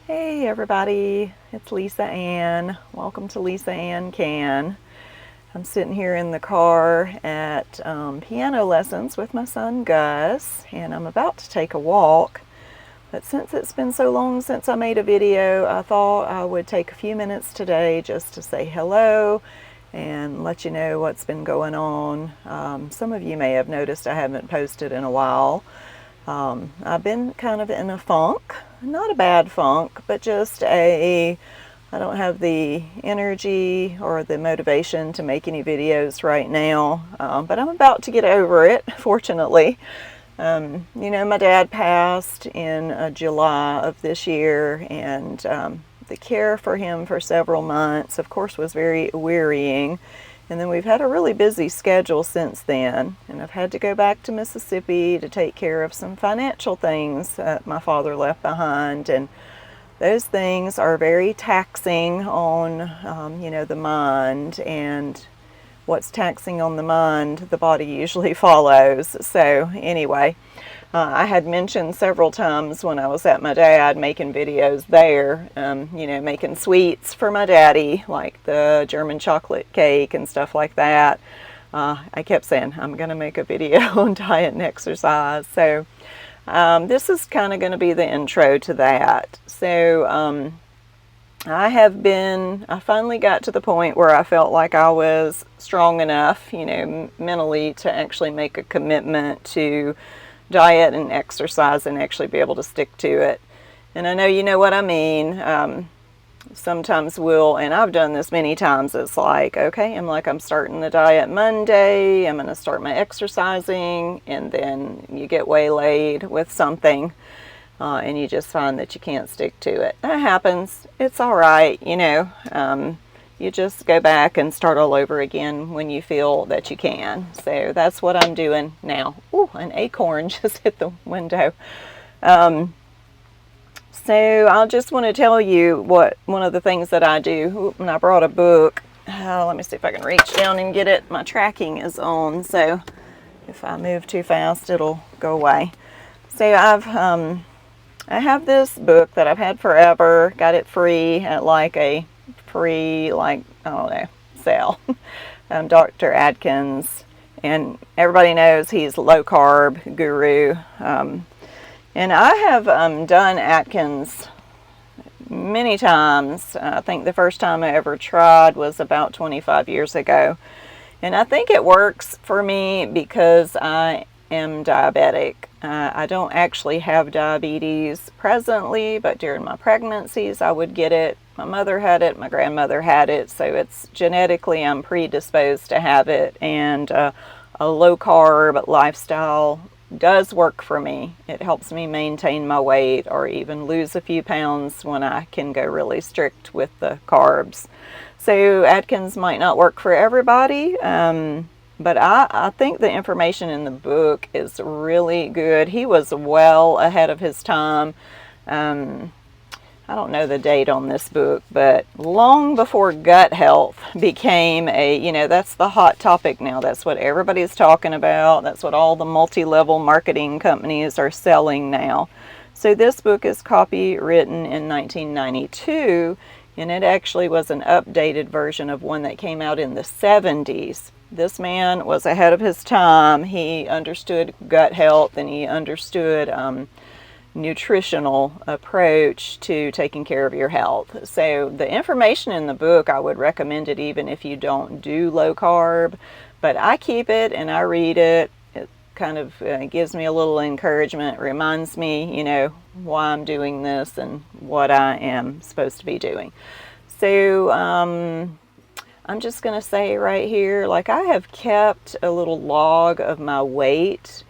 Hey everybody, it's Lisa Ann. Welcome to Lisa Ann Can. I'm sitting here in the car at piano lessons with my son Gus, and I'm about to take a walk. But since it's been so long since I made a video, I thought I would take a few minutes today just to say hello and let you know what's been going on. Some of you may have noticed I haven't posted in a while. I've been kind of in a funk, not a bad funk, but just I don't have the energy or the motivation to make any videos right now, but I'm about to get over it, fortunately. My dad passed in July of this year, and the care for him for several months, of course, was very wearying. And then we've had a really busy schedule since then, and I've had to go back to Mississippi to take care of some financial things that my father left behind, and those things are very taxing on, the mind, and what's taxing on the mind, the body usually follows. So anyway, I had mentioned several times when I was at my dad making videos there, making sweets for my daddy, like the German chocolate cake and stuff like that. I kept saying, I'm going to make a video on diet and exercise. So this is kind of going to be the intro to that. So I finally got to the point where I felt like I was strong enough, mentally to actually make a commitment to diet and exercise and actually be able to stick to it. And I know you know what I mean. Sometimes and I've done this many times, it's like, okay, I'm starting the diet Monday, I'm going to start my exercising, and then you get waylaid with something. And you just find that you can't stick to it. That happens. It's all right, you just go back and start all over again when you feel that you can. So that's what I'm doing now. Ooh, an acorn just hit the window. So I just want to tell you one of the things that I do. And I brought a book. Let me see if I can reach down and get it. My tracking is on, so if I move too fast, it'll go away. So I have this book that I've had forever. Got it free at a free, sale. Dr. Atkins. And everybody knows he's a low-carb guru. And I have done Atkins many times. I think the first time I ever tried was about 25 years ago. And I think it works for me because I am diabetic. I don't actually have diabetes presently, but during my pregnancies I would get it. My mother had it, my grandmother had it, so it's genetically I'm predisposed to have it, and a low-carb lifestyle does work for me. It helps me maintain my weight or even lose a few pounds when I can go really strict with the carbs. So Atkins might not work for everybody, but I think the information in the book is really good. He was well ahead of his time. I don't know the date on this book, but long before gut health became that's the hot topic now. That's what everybody's talking about. That's what all the multi-level marketing companies are selling now. So this book is copywritten in 1992, and it actually was an updated version of one that came out in the 70s. This man was ahead of his time. He understood gut health, and he understood nutritional approach to taking care of your health. So the information in the book, I would recommend it even if you don't do low carb, but I keep it and I read it. It kind of gives me a little encouragement, reminds me, why I'm doing this and what I am supposed to be doing. So I'm just going to say right here, I have kept a little log of my weight.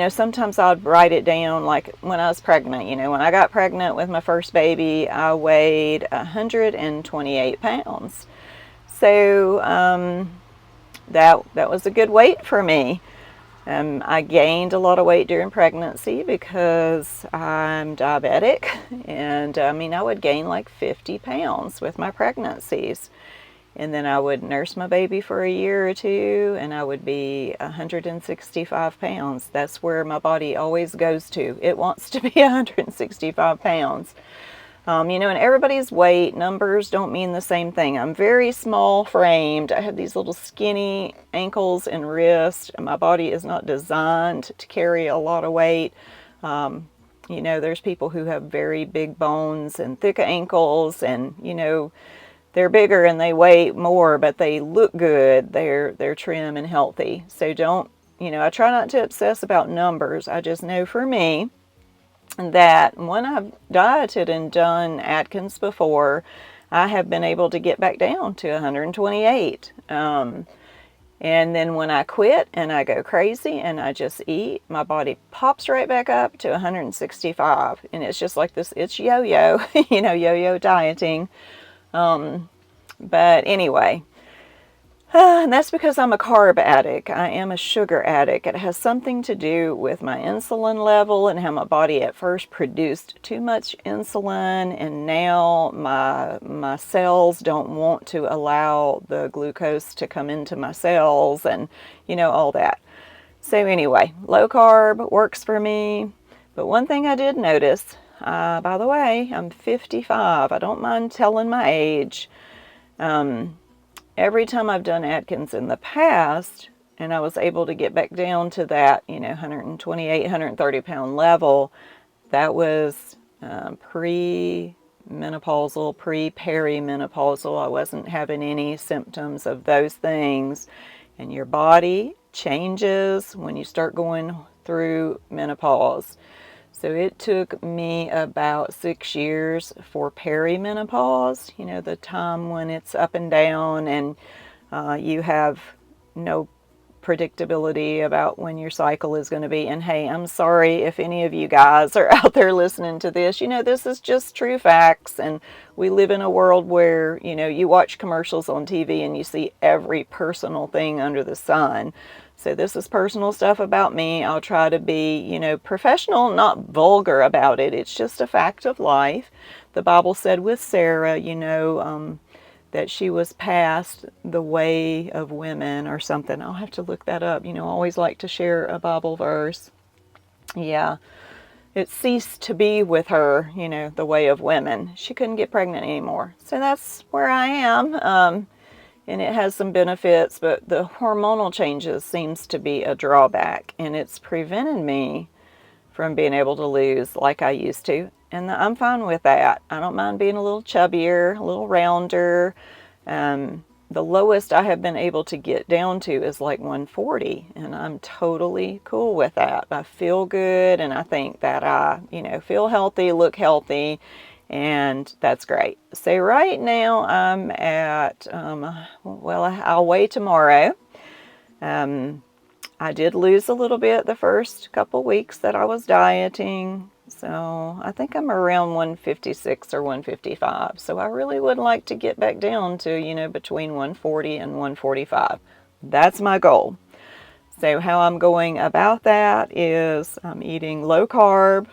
Sometimes I'd write it down, like when I was pregnant. When I got pregnant with my first baby, I weighed 128 pounds. So that was a good weight for me. I gained a lot of weight during pregnancy because I'm diabetic, and I would gain like 50 pounds with my pregnancies. And then I would nurse my baby for a year or two, and I would be 165 pounds. That's where my body always goes to. It wants to be 165 pounds. And everybody's weight numbers don't mean the same thing. I'm very small framed. I have these little skinny ankles and wrists, and my body is not designed to carry a lot of weight. There's people who have very big bones and thick ankles, and, they're bigger and they weigh more, but they look good. They're trim and healthy. So I try not to obsess about numbers. I just know for me that when I've dieted and done Atkins before, I have been able to get back down to 128. And then when I quit and I go crazy and I just eat, my body pops right back up to 165. And it's just like this, it's yo-yo, yo-yo dieting. But anyway, and that's because I'm a carb addict. I am a sugar addict. It has something to do with my insulin level and how my body at first produced too much insulin, and now my cells don't want to allow the glucose to come into my cells, and all that. So anyway, low carb works for me. But one thing I did notice, by the way, I'm 55. I don't mind telling my age. Every time I've done Atkins in the past, and I was able to get back down to that, 128, 130 pound level, that was pre-menopausal, pre-perimenopausal. I wasn't having any symptoms of those things. And your body changes when you start going through menopause. So it took me about 6 years for perimenopause, the time when it's up and down and you have no predictability about when your cycle is going to be. And hey, I'm sorry if any of you guys are out there listening to this. This is just true facts, and we live in a world where, you watch commercials on TV and you see every personal thing under the sun. So this is personal stuff about me. I'll try to be, professional, not vulgar about it. It's just a fact of life. The Bible said with Sarah, that she was past the way of women or something. I'll have to look that up. I always like to share a Bible verse. Yeah. It ceased to be with her, the way of women. She couldn't get pregnant anymore. So that's where I am. And it has some benefits, but the hormonal changes seems to be a drawback, and it's prevented me from being able to lose like I used to. And I'm fine with that. I don't mind being a little chubbier, a little rounder. The lowest I have been able to get down to is like 140, and I'm totally cool with that. I feel good, and I think that I, feel healthy, look healthy, and that's great. So right now I'm at, I'll weigh tomorrow. I did lose a little bit the first couple weeks that I was dieting. So I think I'm around 156 or 155. So I really would like to get back down to, between 140 and 145. That's my goal. So how I'm going about that is I'm eating low carb.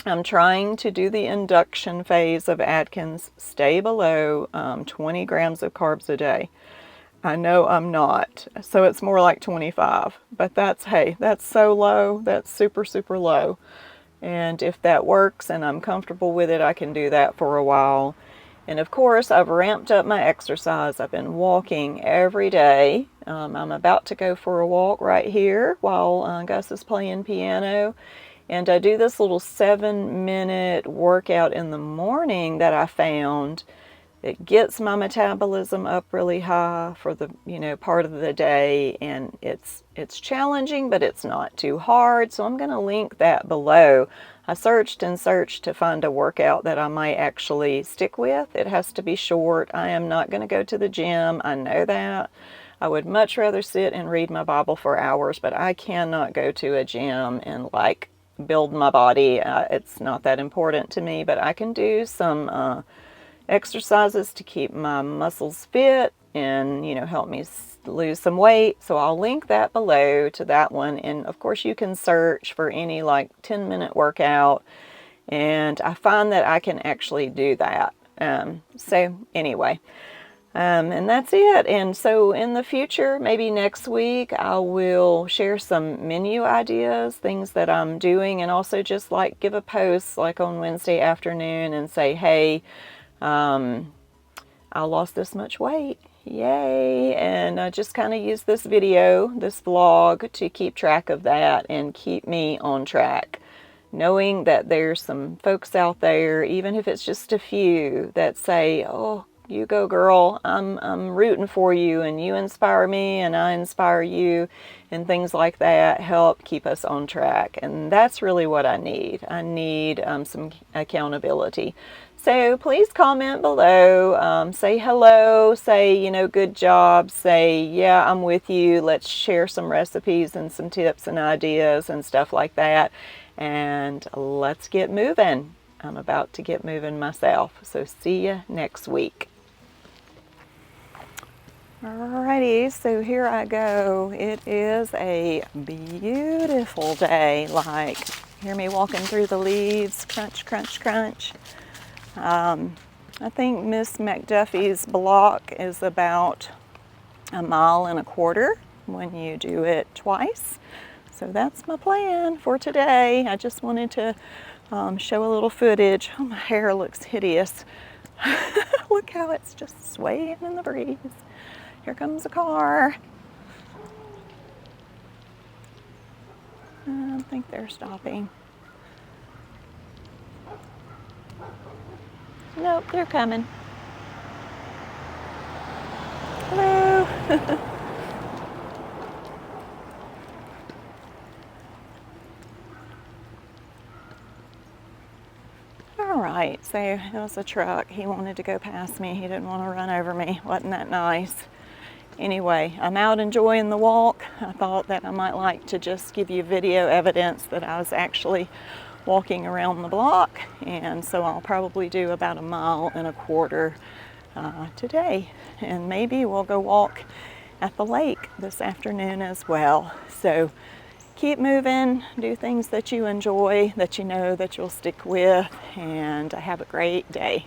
I'm trying to do the induction phase of Atkins, stay below 20 grams of carbs a day. I know I'm not, so it's more like 25, but that's so low. That's super, super low. And if that works and I'm comfortable with it, I can do that for a while. And of course, I've ramped up my exercise. I've been walking every day. I'm about to go for a walk right here while Gus is playing piano. And I do this little 7-minute workout in the morning that I found. It gets my metabolism up really high for the, part of the day, and it's challenging, but it's not too hard. So I'm going to link that below. I searched and searched to find a workout that I might actually stick with. It has to be short. I am not going to go to the gym. I know that. I would much rather sit and read my Bible for hours, but I cannot go to a gym and build my body. It's not that important to me, but I can do some exercises to keep my muscles fit and, help me lose some weight. So I'll link that below to that one. And of course you can search for any 10-minute workout, and I find that I can actually do that. So anyway, And that's it. And so in the future, maybe next week, I will share some menu ideas, things that I'm doing, and also just like give a post like on Wednesday afternoon and say, hey, I lost this much weight. Yay. And I just kind of use this video, this vlog, to keep track of that and keep me on track. Knowing that there's some folks out there, even if it's just a few, that say, oh, you go girl, I'm rooting for you, and you inspire me and I inspire you, and things like that help keep us on track. And that's really what I need. I need some accountability. So please comment below, say hello, say, you know, good job, say, yeah, I'm with you. Let's share some recipes and some tips and ideas and stuff like that. And let's get moving. I'm about to get moving myself. So see you next week. Alrighty, so here I go. It is a beautiful day. Like, hear me walking through the leaves, crunch, crunch, crunch. I think Miss McDuffie's block is about 1.25 miles when you do it twice. So that's my plan for today. I just wanted to show a little footage. Oh, my hair looks hideous. Look how it's just swaying in the breeze. Here comes a car. I think they're stopping. Nope, they're coming. Hello. All right, so it was a truck. He wanted to go past me. He didn't want to run over me. Wasn't that nice? Anyway, I'm out enjoying the walk. I thought that I might like to just give you video evidence that I was actually walking around the block, and so I'll probably do about 1.25 miles today, and maybe we'll go walk at the lake this afternoon as well. So keep moving, do things that you enjoy, that you know that you'll stick with, and have a great day.